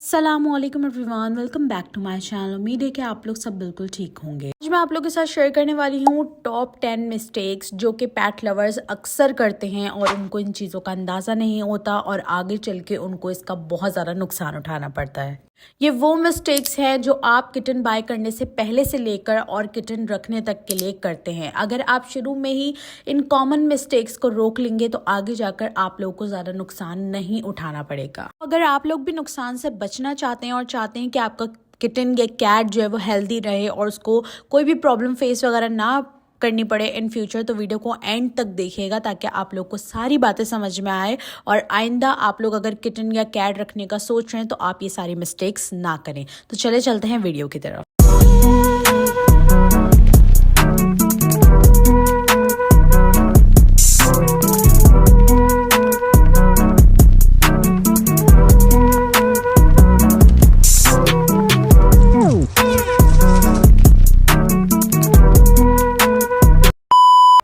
अस्सलामुअलैकुम everyone, welcome back to my channel. उम्मीद है कि आप लोग सब बिल्कुल ठीक होंगे। आज मैं आप लोगों के साथ शेयर करने वाली हूँ टॉप 10 मिस्टेक्स जो कि पैट लवर्स अक्सर करते हैं और उनको इन चीज़ों का अंदाज़ा नहीं होता और आगे चल के उनको इसका बहुत ज़्यादा नुकसान उठाना पड़ता है। ये वो मिस्टेक्स हैं जो आप किटन बाय करने से पहले से लेकर और किटन रखने तक के लिए करते हैं। अगर आप शुरू में ही इन कॉमन मिस्टेक्स को रोक लेंगे तो आगे जाकर आप लोगों को ज़्यादा नुकसान नहीं उठाना पड़ेगा। अगर आप लोग भी नुकसान से बचना चाहते हैं और चाहते हैं कि आपका किटन या कैट जो है वो हेल्दी रहे और उसको कोई भी प्रॉब्लम फेस वगैरह ना करनी पड़े इन फ्यूचर, तो वीडियो को एंड तक देखिएगा ताकि आप लोग को सारी बातें समझ में आए और आइंदा आप लोग अगर किटन या कैट रखने का सोच रहे हैं तो आप ये सारी मिस्टेक्स ना करें। तो चले चलते हैं वीडियो की तरफ।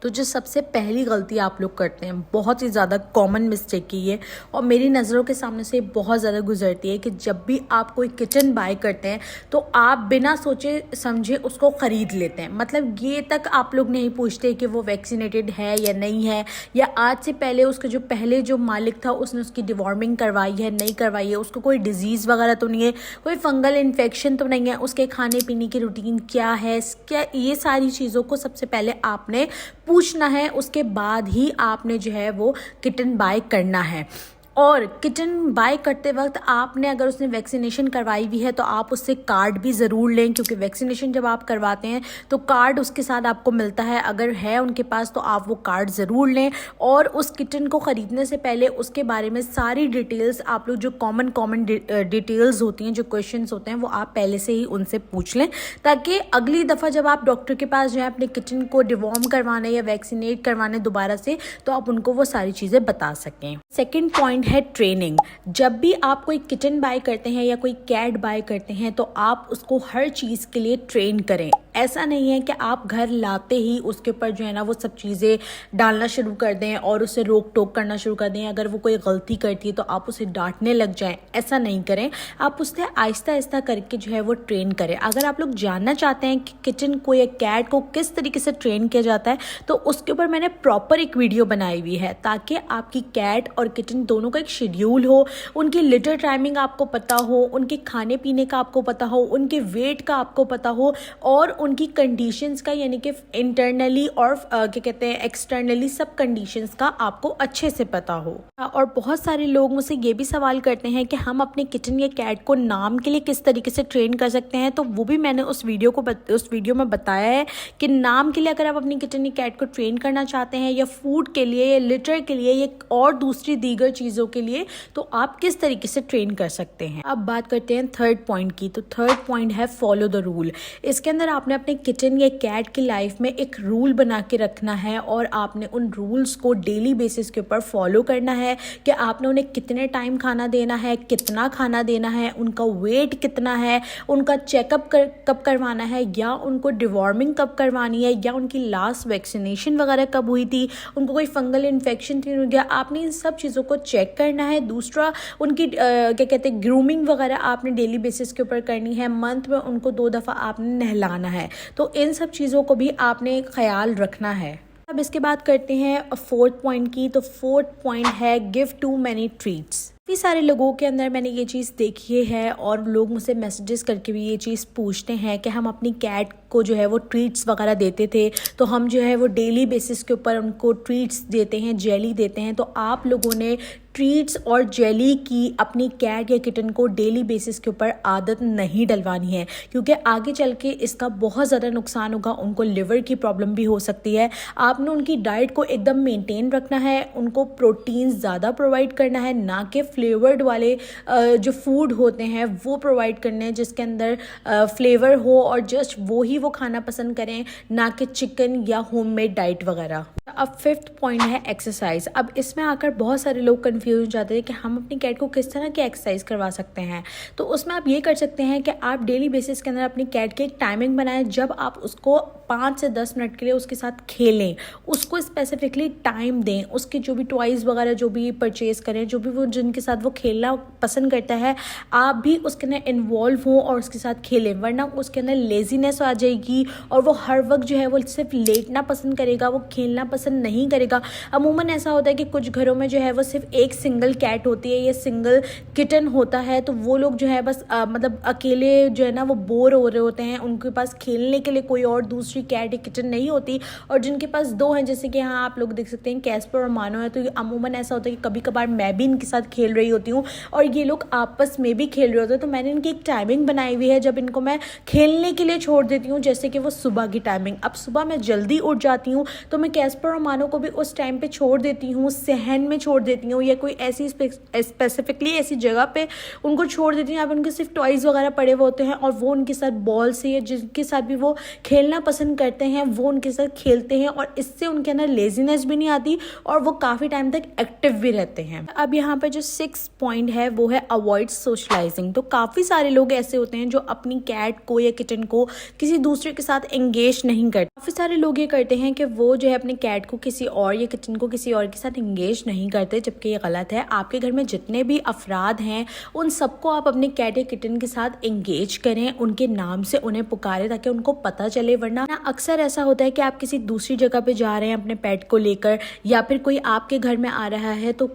तो जो सबसे पहली गलती आप लोग करते हैं, बहुत ही ज़्यादा कॉमन मिस्टेक की है और मेरी नज़रों के सामने से बहुत ज़्यादा गुजरती है कि जब भी आप कोई किचन बाय करते हैं तो आप बिना सोचे समझे उसको ख़रीद लेते हैं। मतलब ये तक आप लोग नहीं पूछते कि वो वैक्सीनेटेड है या नहीं है, या आज से पहले उसका जो पहले जो मालिक था उसने उसकी डिवॉर्मिंग करवाई है नहीं करवाई है, उसको कोई डिजीज़ वगैरह तो नहीं है, कोई फंगल इन्फेक्शन तो नहीं है, उसके खाने पीने की रूटीन क्या है, क्या, ये सारी चीज़ों को सबसे पहले आपने पूछना है। उसके बाद ही आपने जो है वो किटन बाय करना है। और किटन बाय करते वक्त आपने अगर उसने वैक्सीनेशन करवाई हुई है तो आप उससे कार्ड भी ज़रूर लें, क्योंकि वैक्सीनेशन जब आप करवाते हैं तो कार्ड उसके साथ आपको मिलता है। अगर है उनके पास तो आप वो कार्ड ज़रूर लें और उस किटन को ख़रीदने से पहले उसके बारे में सारी डिटेल्स आप लोग जो कॉमन डिटेल्स होती हैं, जो क्वेश्चंस होते हैं, वो आप पहले से ही उनसे पूछ लें ताकि अगली दफ़ा जब आप डॉक्टर के पास जो है अपने किटन को डिवॉर्म करवाने या वैक्सीनेट करवाने दोबारा से, तो आप उनको वो सारी चीज़ें बता सकें। सेकेंड पॉइंट है ट्रेनिंग। जब भी आप कोई किचन बाय करते हैं या कोई कैट बाय करते हैं तो आप उसको हर चीज़ के लिए ट्रेन करें। ऐसा नहीं है कि आप घर लाते ही उसके ऊपर जो है ना वो सब चीज़ें डालना शुरू कर दें और उसे रोक टोक करना शुरू कर दें। अगर वो कोई गलती करती है तो आप उसे डांटने लग जाएं, ऐसा नहीं करें। आप उससे आहिस्ता आहिस्ता करके जो है वो ट्रेन करें। अगर आप लोग जानना चाहते हैं कि किचन को या कैट को किस तरीके से ट्रेन किया जाता है तो उसके ऊपर मैंने प्रॉपर एक वीडियो बनाई हुई है ताकि आपकी कैट और किचन दोनों का एक शेड्यूल हो, उनकी लिटर टाइमिंग आपको पता हो, उनके खाने पीने का आपको पता हो, उनके वेट का आपको पता हो और उनकी कंडीशंस का, यानी कि इंटरनली और क्या कहते हैं एक्सटर्नली सब कंडीशंस का आपको अच्छे से पता हो। और बहुत सारे लोग मुझसे ये भी सवाल करते हैं कि हम अपने किचन या कैट को नाम के लिए किस तरीके से ट्रेन कर सकते हैं, तो वो भी मैंने उस वीडियो में बताया है कि नाम के लिए अगर आप अपनी किचन या कैट को ट्रेन करना चाहते हैं या फूड के लिए या लिटर के लिए या और दूसरी दीगर चीज़ों के लिए, तो आप किस तरीके से ट्रेन कर सकते हैं। अब बात करते हैं थर्ड पॉइंट की। तो थर्ड पॉइंट है फॉलो द रूल। इसके अंदर आपने अपने किचन या कैट की लाइफ में एक रूल बना के रखना है और आपने उन रूल्स को डेली बेसिस के ऊपर फॉलो करना है कि आपने उन्हें कितने टाइम खाना देना है, कितना खाना देना है, उनका वेट कितना है, उनका चेकअप कब करवाना है, या उनको डिवॉर्मिंग कब करवानी है, या उनकी लास्ट वैक्सीनेशन वगैरह कब हुई थी, उनको कोई फंगल इन्फेक्शन थी हो गया। आपने इन सब चीज़ों को चेक करना है। दूसरा, उनकी क्या कहते हैं ग्रूमिंग वगैरह आपने डेली बेसिस के ऊपर करनी है। मंथ में उनको 2 दफ़ा आपने नहलाना है। तो इन सब चीज़ों को भी आपने ख्याल रखना है। अब इसके बाद करते हैं फोर्थ पॉइंट की। तो फोर्थ पॉइंट है गिव टू मैनी ट्रीट्स। काफ़ी सारे लोगों के अंदर मैंने ये चीज़ देखी है और लोग मुझसे मैसेजेस करके भी ये चीज़ पूछते हैं कि हम अपनी कैट को जो है वो ट्रीट्स वगैरह देते थे, तो हम जो है वो डेली बेसिस के ऊपर उनको ट्रीट्स देते हैं, जेली देते हैं। तो आप लोगों ने ट्रीट्स और जेली की अपनी कैट या किटन को डेली बेसिस के ऊपर आदत नहीं डलवानी है, क्योंकि आगे चल के इसका बहुत ज़्यादा नुकसान होगा। उनको लिवर की प्रॉब्लम भी हो सकती है। आपने उनकी डाइट को एकदम मेंटेन रखना है, उनको प्रोटीन ज़्यादा प्रोवाइड करना है, ना कि फ्लेवर्ड वाले जो फूड होते हैं वो प्रोवाइड करने हैं जिसके अंदर फ्लेवर हो और जस्ट वो ही वो खाना पसंद करें, ना कि चिकन या होममेड डाइट वगैरह। अब फिफ्थ पॉइंट है एक्सरसाइज। अब इसमें आकर बहुत सारे लोग कंफ्यूज हो जाते हैं कि हम अपनी कैट को किस तरह की एक्सरसाइज करवा सकते हैं। तो उसमें आप ये कर सकते हैं कि आप डेली बेसिस के अंदर अपनी कैट की एक टाइमिंग बनाएं जब आप उसको 5 से 10 मिनट के लिए उसके साथ खेलें, उसको स्पेसिफिकली टाइम दें, उसके जो भी टॉयज़ वगैरह जो भी परचेज़ करें, जो भी वो जिनके साथ वो खेलना पसंद करता है, आप भी उसके अंदर इन्वॉल्व हो और उसके साथ खेलें, वरना उसके अंदर लेजीनेस आ जाएगी और वो हर वक्त जो है वो सिर्फ लेटना पसंद करेगा, वो खेलना पसंद नहीं करेगा। अमूमन ऐसा होता है कि कुछ घरों में जो है वो सिर्फ एक सिंगल कैट होती है या सिंगल किटन होता है, तो वो लोग जो है बस मतलब अकेले जो है ना वो बोर हो रहे होते हैं, उनके पास खेलने के लिए कोई और दूसरी कैट या किटन नहीं होती। और जिनके पास दो हैं, जैसे कि यहाँ आप लोग देख सकते हैं कैस्पर और मानो है, तो ये अमूमन ऐसा होता है कि कभी कभार मैं भी इनके साथ खेल रही होती हूँ और ये लोग आपस में भी खेल रहे होते हैं। तो मैंने इनकी एक टाइमिंग बनाई हुई है जब इनको मैं खेलने के लिए छोड़ देती हूँ, जैसे कि वो सुबह की टाइमिंग। अब सुबह मैं जल्दी उठ जाती हूँ तो मैं कैस्पर और मानो को भी उस टाइम पे छोड़ देती हूँ, सहन में छोड़ देती हूँ या कोई ऐसी स्पेसिफिकली ऐसी जगह पे उनको छोड़ देती हूँ। यहाँ पे उनके सिर्फ टॉयज़ वगैरह पड़े हुए होते हैं और वो उनके साथ बॉल से या जिनके साथ भी वो खेलना पसंद करते हैं वो उनके साथ खेलते हैं और इससे उनके अंदर लेजीनेस भी नहीं आती और वो काफ़ी टाइम तक एक्टिव भी रहते हैं। अब यहाँ पे जो 6 पॉइंट है वो है अवॉइड सोशलाइजिंग। तो काफ़ी सारे लोग ऐसे होते हैं जो अपनी कैट को या किटन को किसी दूसरे के साथ एंगेज नहीं करते। काफ़ी सारे लोग ये करते हैं कि वो जो है अपने कैट को किसी और या किटन को किसी और के साथ एंगेज नहीं करते, जबकि ये गलत है। आपके घर में जितने भी अफराद हैं उन सबको आप अपने कैट या किटन के साथ एंगेज करें, उनके नाम से उन्हें पुकारें ताकि उनको पता चले। वरना अक्सर ऐसा होता है कि आप किसी दूसरी जगह पे जा रहे हैं अपने पेट को लेकर या फिर कोई आपके घर में आ रहा है, तो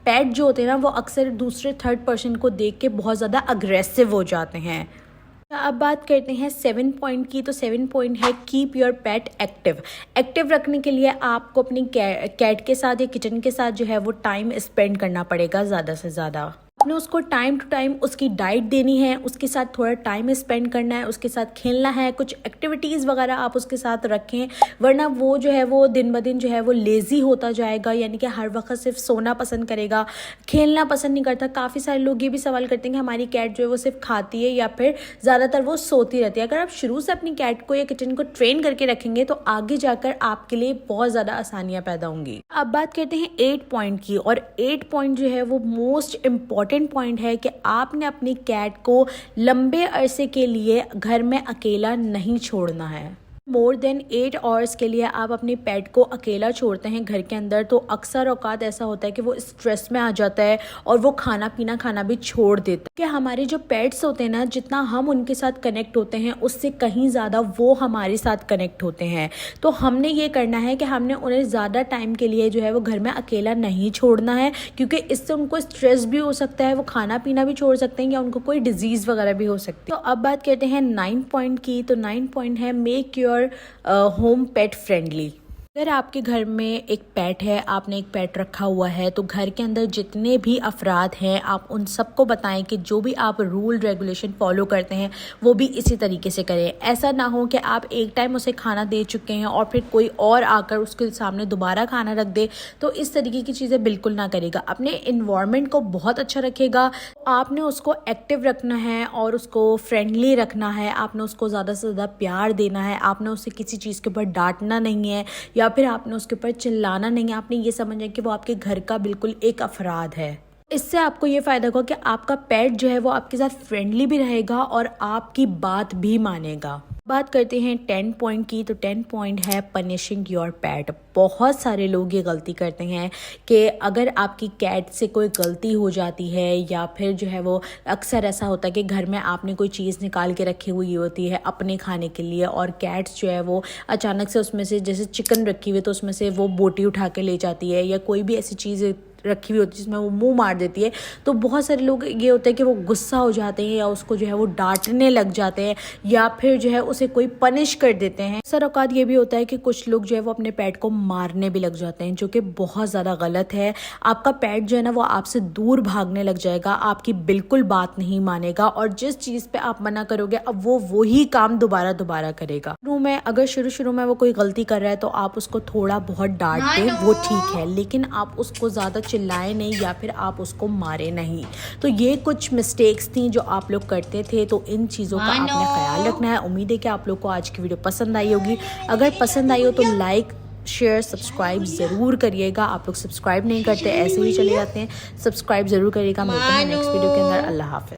पेट जो होते हैं ना वो अक्सर दूसरे थर्ड पर्सन को देख के बहुत ज़्यादा अग्रेसिव हो जाते हैं। अब बात करते हैं 7 पॉइंट की। तो 7 पॉइंट है keep your pet active. Active रखने के लिए आपको अपनी कैट के साथ या किचन के साथ जो है वो टाइम स्पेंड करना पड़ेगा ज़्यादा से ज़्यादा। आपने उसको टाइम टू टाइम उसकी डाइट देनी है, उसके साथ थोड़ा टाइम स्पेंड करना है, उसके साथ खेलना है, कुछ एक्टिविटीज़ वगैरह आप उसके साथ रखें, वरना वो जो है वो दिन ब दिन जो है वो लेज़ी होता जाएगा, यानी कि हर वक्त सिर्फ सोना पसंद करेगा, खेलना पसंद नहीं करता। काफ़ी सारे लोग ये भी सवाल करते हैं कि हमारी कैट जो है वो सिर्फ खाती है या फिर ज़्यादातर वो सोती रहती है। अगर आप शुरू से अपनी कैट को या किचन को ट्रेन करके रखेंगे तो आगे जाकर आपके लिए बहुत ज़्यादा आसानियाँ पैदा होंगी। अब बात करते हैं 8 पॉइंट की, और 8 पॉइंट जो है वो मोस्ट इम्पॉर्टेंट पॉइंट है कि आपने अपनी कैट को लंबे अरसे के लिए घर में अकेला नहीं छोड़ना है। मोर देन 8 आवर्स के लिए आप अपनी पेट को अकेला छोड़ते हैं घर के अंदर तो अक्सर औकात ऐसा होता है कि वो स्ट्रेस में आ जाता है और वो खाना पीना खाना भी छोड़ देता है। कि हमारे जो पेट्स होते हैं ना, जितना हम उनके साथ कनेक्ट होते हैं उससे कहीं ज़्यादा वो हमारे साथ कनेक्ट होते हैं। तो हमने ये करना है कि हमने उन्हें ज़्यादा टाइम के लिए जो है वो घर में अकेला नहीं छोड़ना है, क्योंकि इससे उनको स्ट्रेस भी हो सकता है, वो खाना पीना भी छोड़ सकते हैं या उनको कोई डिजीज़ वगैरह भी हो सकती है। तो अब बात करते हैं 9 पॉइंट की। तो 9 पॉइंट है make your home pet friendly. अगर आपके घर में एक पेट है, आपने एक पेट रखा हुआ है, तो घर के अंदर जितने भी अफराद हैं आप उन सबको बताएं कि जो भी आप रूल रेगुलेशन फॉलो करते हैं वो भी इसी तरीके से करें। ऐसा ना हो कि आप एक टाइम उसे खाना दे चुके हैं और फिर कोई और आकर उसके सामने दोबारा खाना रख दे, तो इस तरीके की चीज़ें बिल्कुल ना करेगा। अपने इन्वायरमेंट को बहुत अच्छा रखेगा। आपने उसको एक्टिव रखना है और उसको फ्रेंडली रखना है, आपने उसको ज़्यादा से ज़्यादा प्यार देना है, आपने उसे किसी चीज़ के ऊपर डांटना नहीं है या फिर आपने उसके ऊपर चिल्लाना नहीं है। आपने ये समझना कि वो आपके घर का बिल्कुल एक अफराद है। इससे आपको ये फ़ायदा होगा कि आपका पेट जो है वो आपके साथ फ्रेंडली भी रहेगा और आपकी बात भी मानेगा। बात करते हैं 10 पॉइंट की। तो 10 पॉइंट है पनिशिंग योर पेट। बहुत सारे लोग ये गलती करते हैं कि अगर आपकी कैट से कोई गलती हो जाती है या फिर जो है वो अक्सर ऐसा होता है कि घर में आपने कोई चीज़ निकाल के रखी हुई होती है अपने खाने के लिए और कैट्स जो है वो अचानक से उसमें से, जैसे चिकन रखी हुई है तो उसमें से वो बोटी उठा के ले जाती है या कोई भी ऐसी चीज़ रखी हुई होती है जिसमें वो मुंह मार देती है, तो बहुत सारे लोग ये होता है कि वो गुस्सा हो जाते हैं या उसको जो है वो डांटने लग जाते हैं या फिर जो है उसे कोई पनिश कर देते हैं। अक्सर औकात ये भी होता है कि कुछ लोग जो है वो अपने पेट को मारने भी लग जाते हैं, जो कि बहुत ज़्यादा गलत है। आपका पेट जो है ना वो आपसे दूर भागने लग जाएगा, आपकी बिल्कुल बात नहीं मानेगा और जिस चीज़ पे आप मना करोगे अब वो वही काम दोबारा करेगा। अगर शुरू में वो कोई गलती कर रहा है तो आप उसको थोड़ा बहुत डांट दें, वो ठीक है, लेकिन आप उसको ज़्यादा चिल्लाए नहीं या फिर आप उसको मारे नहीं। तो ये कुछ मिस्टेक्स थी जो आप लोग करते थे, तो इन चीज़ों का आपने ख्याल रखना है। उम्मीद है कि आप लोग को आज की वीडियो पसंद आई होगी। अगर पसंद आई हो तो लाइक शेयर सब्सक्राइब ज़रूर करिएगा। आप लोग सब्सक्राइब नहीं करते, ऐसे ही चले जाते हैं। सब्सक्राइब ज़रूर करिएगा। मिलते हैं नेक्स्ट वीडियो के अंदर। अल्लाह हाफ़िज़।